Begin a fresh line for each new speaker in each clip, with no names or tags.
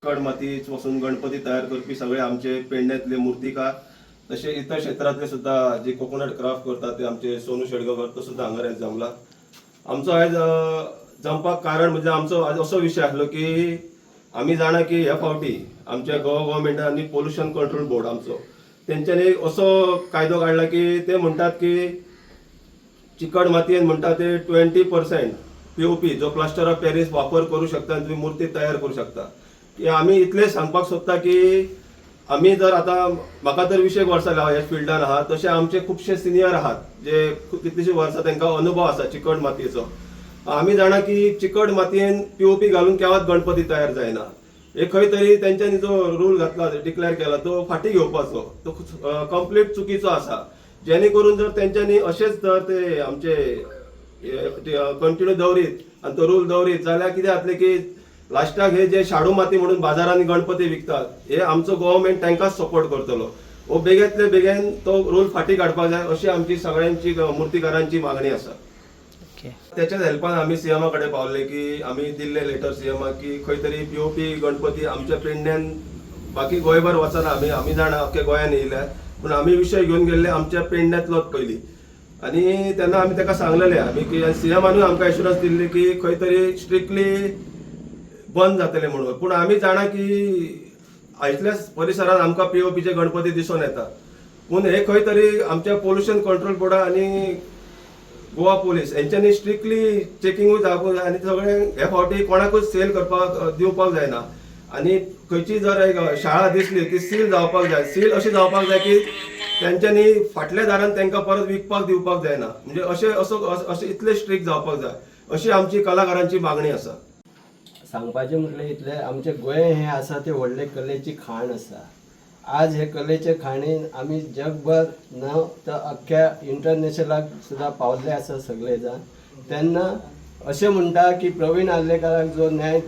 चिकट माती पासून गणपती तयार करपी सगळे आमचे पेडण्यातले मूर्तिकार, तसे इतर क्षेत्रातले सुद्धा जे कोकोनट क्राफ्ट करतात ते आमचे सोनू शेडगांवकर तो सुद्धा हांगर आयज जमला. आमचो आयज जमपाक कारण म्हणजे आमचो आज असो विषय आसलो की आमी जाणा की ह्या फावटी आमच्या गोवा गव्हर्मेंटान पोल्युशन कंट्रोल बोर्ड आमचो तेंच्यांनी असो कायदो काडला की ते म्हणटात की चिकट मातयेन म्हणटा ते 20% POP जो प्लास्टर ऑफ पॅरिस वापर करू शकता आणि तुम्ही मूर्ती तयार करू शकता. की आमी इतले सांगपाक सोदता की आमी जर आता म्हाका तर 20 वर्सां ह्या फिल्डान आहात, तसे आमचे खुबशे सिनियर आहात जे कितलीशीं वर्सां तांकां अनुभव आसा चिकट मातयेचो. आमी जाणा की चिकट मातयेन POP घालून केव्हाच गणपती तयार जायना. एक खंय तरी तेंच्यांनी जो रूल घातला डिक्लेअर केला तो फाटी घेवपाचो, तो कंप्लीट चुकीचो आसा. जेणे करून जर तेंच्यांनी अशेंच जर ते आमचे कंटिन्यू दवरीत आनी तो रूल दवरीत जाल्यार कितें जातलें की लास्टाक हे जे शाडू माती म्हणून बाजारांनी गणपती विकतात हे आमचो गव्हर्मेंट तांकांच सपोर्ट करतलो. वो बेगेंतले बेगीन तो रूल फाटी काडपाक जाय अशी आमची सगळ्यांची मुर्तीकारांची मागणी आसा. त्याच्याच हेल्पान आमी सीएमा कडेन पावले की आमी दिल्ले लेटर सीएमाक की खंय तरी POP गणपती आमच्या पेडण्यान बाकी गोंयभर वचना. आमी जाणा अख्ख्या गोंयान येयल्या, पूण आमी विशय घेवन गेल्ले आमच्या पेडण्यातलोच पयलीं. आनी तेन्ना आमी ताका सांगलेले आमी की सीएमानूय आमकां एश्युरन्स दिल्ली की खंय तरी स्ट्रिक्टली बंद जातले म्हणून. पूण आमी जाणा की इतल्याच परिसरांत आमकां POPचे गणपती दिसून येता. पूण हे खंय तरी आमच्या पोल्युशन कंट्रोल बोर्डा आनी गोवा पोलीस यांच्यानी स्ट्रिक्टली चेकिंगूय जावपाक जाय आनी सगळे ह्या फावटी कोणाकूच सेल करपाक दिवपाक जायना. आनी खंयची जर एक शाळा दिसली ती सील जावपाक जाय. सील अशी जावपाक जाय की तेंच्यांनी फाटल्या दारान तांकां परत विकपाक दिवपाक जायना. म्हणजे अशें इतले स्ट्रिक्ट जावपाक जाय अशी आमची कलाकारांची मागणी आसा.
सांगपाचें म्हटल्यार इतलें आमचें गोंय हें आसा तें व्हडले कलेची खाण आसा. आज हे कलेचे खाणेन आमी जगभर न तर अख्ख्या इंटरनॅशनलाक सुद्दां पावल्ले आसा सगळे जाण. तेन्ना अशें म्हणटा की प्रवीण आर्लेकराक जो न्याय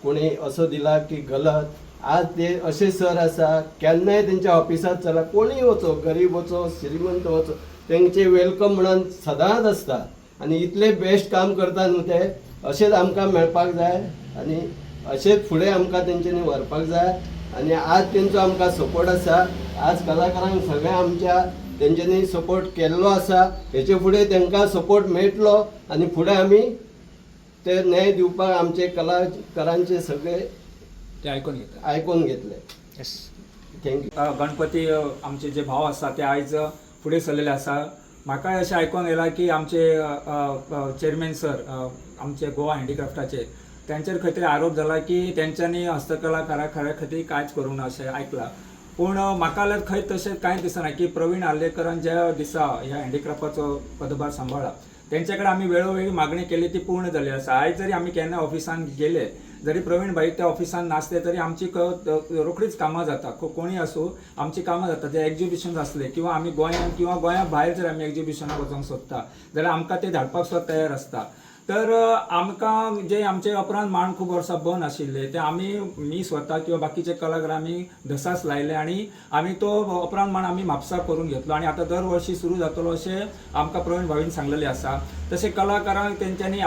कोणी असो दिला की गलत, आज ते असे सर आसा केन्नाय तेंच्या ऑफिसांत चला कोणीय वचो, गरीब वचो श्रीमंत वचो, तेंचे वेलकम म्हणून सदांच आसता. आनी इतले बेस्ट काम करता न्हू ते, अशेंच आमकां मेळपाक जाय आनी अशेंच फुडें आमकां तेंच्यांनी व्हरपाक जाय. आनी आज तेंचो आमकां सपोर्ट आसा. आज कलाकारांक सगळ्या आमच्या तेंच्यांनी सपोर्ट केल्लो आसा. हेचे फुडें तांकां सपोर्ट मेळटलो आनी फुडें आमी ते न्याय दिवपाक आमचे कलाकारांचे सगळे
ते
आयकून घेतले.
Yes,
thank you.
गणपती आमचे जे भाव आसा ते आयज फुडें सरलेले आसा. म्हाका अशें आयकूंक येला की आमचे चेअरमॅन सर आमचे गोवा हँडीक्राफ्टाचे त्यांचेर खंय तरी आरोप जाला की तेंच्यांनी हस्तकलाकारा खातीर कांयच करूंक ना अशें आयकलां. पूण म्हाका जाल्यार खंय तशें कांय दिसना की प्रवीण आर्लेकरान ज्या दिसा ह्या हँडीक्राफ्टाचो पदभार सांबाळ्ळा तेंचे कडेन आमी वेळोवेळी मागणी केली ती पूर्ण जाली आसा. आयज जरी आमी केन्ना ऑफिसान गेले जरी प्रवीण भाई त्या ऑफिसान नासले तरी आमची रोखडीच कामां जाता. कोणी आसूं आमची कामां जाता. जे एक्झिबिशन आसले किंवा आमी गोंयांत किंवा गोंया भायर जर आमी एक्झिबिशनाक वचूंक सोदता जाल्यार आमकां ते धाडपाक सुद्दां तयार आसता. तर आमकां जे आमचे उपरांत मांड खूब वर्सां बंद आशिल्ले ते मी स्वता किंवा बाकीचे कलाकार आमी धसास लायले आनी आमी तो उपरांत मांड आमी म्हापसा करून घेतलो आनी आतां दर वर्षी सुरू जातलो अशें आमकां प्रवीण भाईन सांगलेलें आसा. तशें कलाकारांक तेंच्यांनी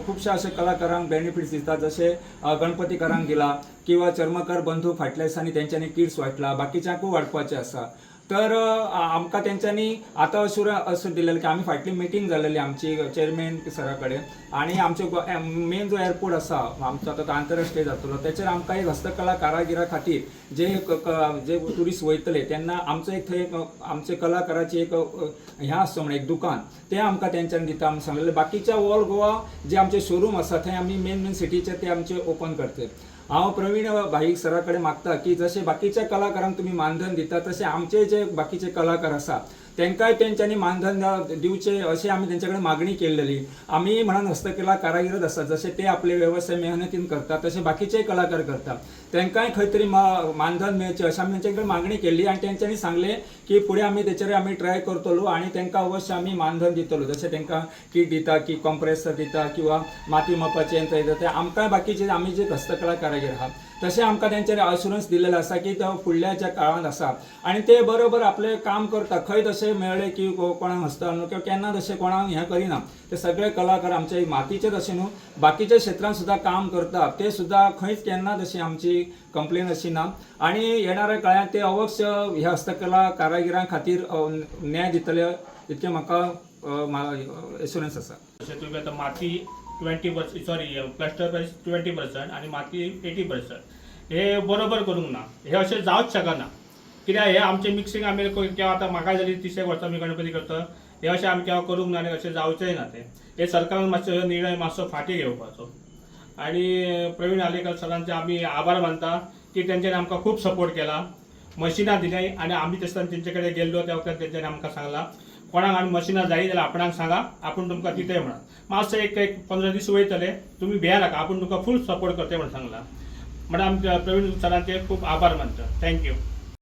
खुबशा अशे कलाकारांक बेनिफिट्स दितात. जशे गणपतीकारांक दिला किंवा चर्मकार बंधू फाटल्या दिसांनी तेंच्यांनी किट्स वांटला, बाकीच्यांकूय वाडपाचें आसा. तर आमकां तेंच्यांनी आतां अशें दिलेलें की आमी फाटली मिटींग जाल्ली आमची चेअरमॅन सरा कडेन आनी आमचे मेन जो एअरपोर्ट आसा आमचो आतां आंतरराष्ट्रीय जातलो तेचेर आमकां एक हस्तकला कारागिरा खातीर जे ट्युरिस्ट वयतले तेन्ना आमचो एक थंय आमचे कलाकाराची एक हें आसचो म्हणून एक दुकान तें आमकां तेंच्यांनी दिता आमी सांगलेलें. बाकीच्या ऑल गोवा जे आमचे शोरूम आसा थंय आमी मेन सिटीचे ते आमचे ओपन करतले. हांव प्रवीण भाई सरा कडेन मागता की जशे बाकीच्या कलाकारांक तुमी मानधन दिता तशें आमचे जे बाकीचे कलाकार आसा तेंकांय तेंच्यांनी मानधन दिवचे अशी आमी तेंच्या कडेन मागणी केल्ली. आमी म्हणून हस्तकला कारागिरच आसा जशे ते आपले वेवसाय मेहनतीन करतात तसे बाकीचे कलाकार करतात. तेंकांय खंय तरी मानधन मेळचें अशें आमी तेंचे कडेन मागणी केल्ली आनी तेंच्यांनी सांगलें की फुडें आमी तेचेर आमी ट्राय करतलो आनी तेंकां अवश्य आमी मानधन दितलो. जशें तेंकां किट दिता की कॉम्प्रेसर दिता किंवा माती मापपाचें यंत्र दिता ते आमकांय बाकीचे आमी जे हस्तकला कारागीर आहा तशें आमकां तेंच्यानी अश्युरन्स दिलेले आसा की तो फुडल्या ज्या काळांत आसा आनी ते बरोबर आपले काम करता. खंय तशें मेळ्ळें की कोणाक हस्तांतरण किंवा केन्ना तशें कोणाक हें करिना. ते सगळे कलाकार आमचे मातीचेच अशें न्हू बाकीच्या क्षेत्रांत सुद्दां काम करता. ते सुद्दां खंयच केन्ना तशी आमची कंप्लेन अशी ना. आनी येणाऱ्या काळांत ते अवश्य ह्या हस्तकला कारागिरां खातीर न्याय दितले इतकें म्हाका एश्युरन्स आसा.
जशें तुमी आतां माती 20% सॉरी प्लास्टर प्रायस 20% आनी माती 80%. हे बरोबर करूंक ना. हे अशें जावंच शकना. कित्याक हे आमचे मिक्सिंग आमी केव्हा आतां म्हाका जाली 30 वर्सां मी गणपती करता. हे अशें आमी केव्हा करूंक ना आनी अशें जावचेंय ना ते. हे सरकारान मातसो निर्णय मातसो फाटीं घेवपाचो. आणि प्रवीण आलेकर सरांचे आमी आभार मानता की तेंच्यांनी आमकां खूब सपोर्ट केला. मशिनां दिली आनी आमी तेस्तान तेंचे कडेन गेल्लो त्या वखदार तेंच्यांनी आमकां सांगलां कोणाक आनी मशिनां जाय जाल्यार आपणाक सांगा आपूण तुमकां दितय म्हणून. मातसो एक 15 दीस वयतले तुमी भिया नाका आपूण तुमकां फूल सपोर्ट करतय म्हणून सांगलां. म्हणून आमच्या प्रवीण सरांचे खूब आभार मानता. थँक्यू.